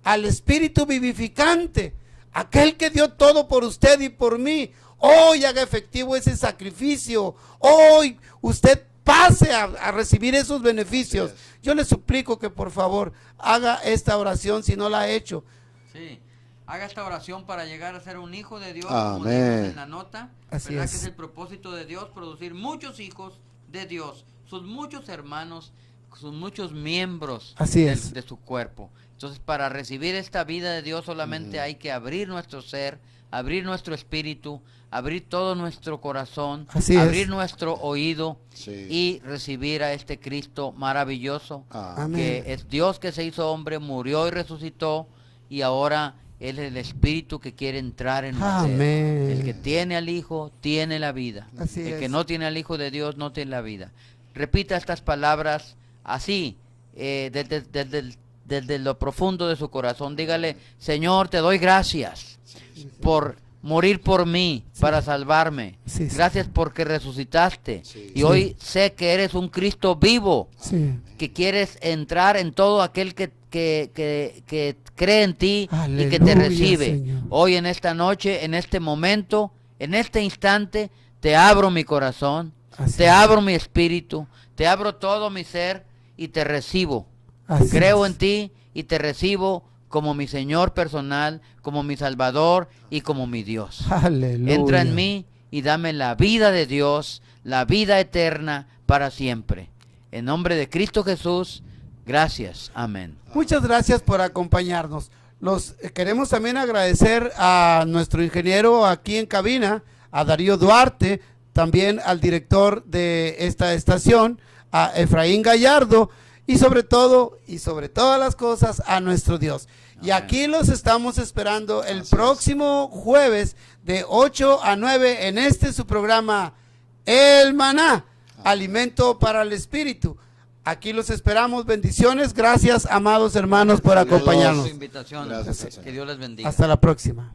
al Espíritu vivificante, aquel que dio todo por usted y por mí, hoy haga efectivo ese sacrificio, hoy usted pase a recibir esos beneficios. Así es. Yo le suplico que por favor haga esta oración si no la ha hecho. Sí. Haga esta oración para llegar a ser un hijo de Dios, Amén. como dice en la nota. Así ¿Verdad es. que es el propósito de Dios? Producir muchos hijos de Dios, sus muchos hermanos, sus muchos miembros Así es. de su cuerpo. Entonces, para recibir esta vida de Dios solamente hay que abrir nuestro ser, abrir nuestro espíritu, abrir todo nuestro corazón, Así es. abrir nuestro oído Sí. y recibir a este Cristo maravilloso, Amén. que es Dios que se hizo hombre, murió y resucitó, y ahora Él es el Espíritu que quiere entrar en usted. Amén. El que tiene al Hijo tiene la vida. Así El es. que no tiene al Hijo de Dios no tiene la vida. Repita estas palabras así, desde lo profundo de su corazón. Dígale: Señor, te doy gracias por morir por mí, para salvarme. Sí, sí. Gracias porque resucitaste. Sí. Y hoy sé que eres un Cristo vivo, Sí. que quieres entrar en todo aquel que cree en ti y que te Aleluya, recibe. Señor. Hoy en esta noche, en este momento, en este instante, te abro mi corazón, Así te es. abro mi espíritu, te abro todo mi ser y te recibo. Así Creo es. en ti y te recibo como mi Señor personal, como mi Salvador y como mi Dios. Aleluya. Entra en mí y dame la vida de Dios, la vida eterna para siempre. En nombre de Cristo Jesús, gracias. Amén. Muchas gracias por acompañarnos. Los queremos también agradecer a nuestro ingeniero aquí en cabina, a Darío Duarte, también al director de esta estación, a Efraín Gallardo, y sobre todo, y sobre todas las cosas, a nuestro Dios. Y Amén. aquí los estamos esperando el Así es. próximo jueves de 8 a 9 en su programa El Maná, alimento para el espíritu. Aquí los esperamos. Bendiciones. Gracias, amados hermanos, por Saludos. Su acompañarnos. invitación. Gracias al Señor. Que Dios les bendiga. Hasta la próxima.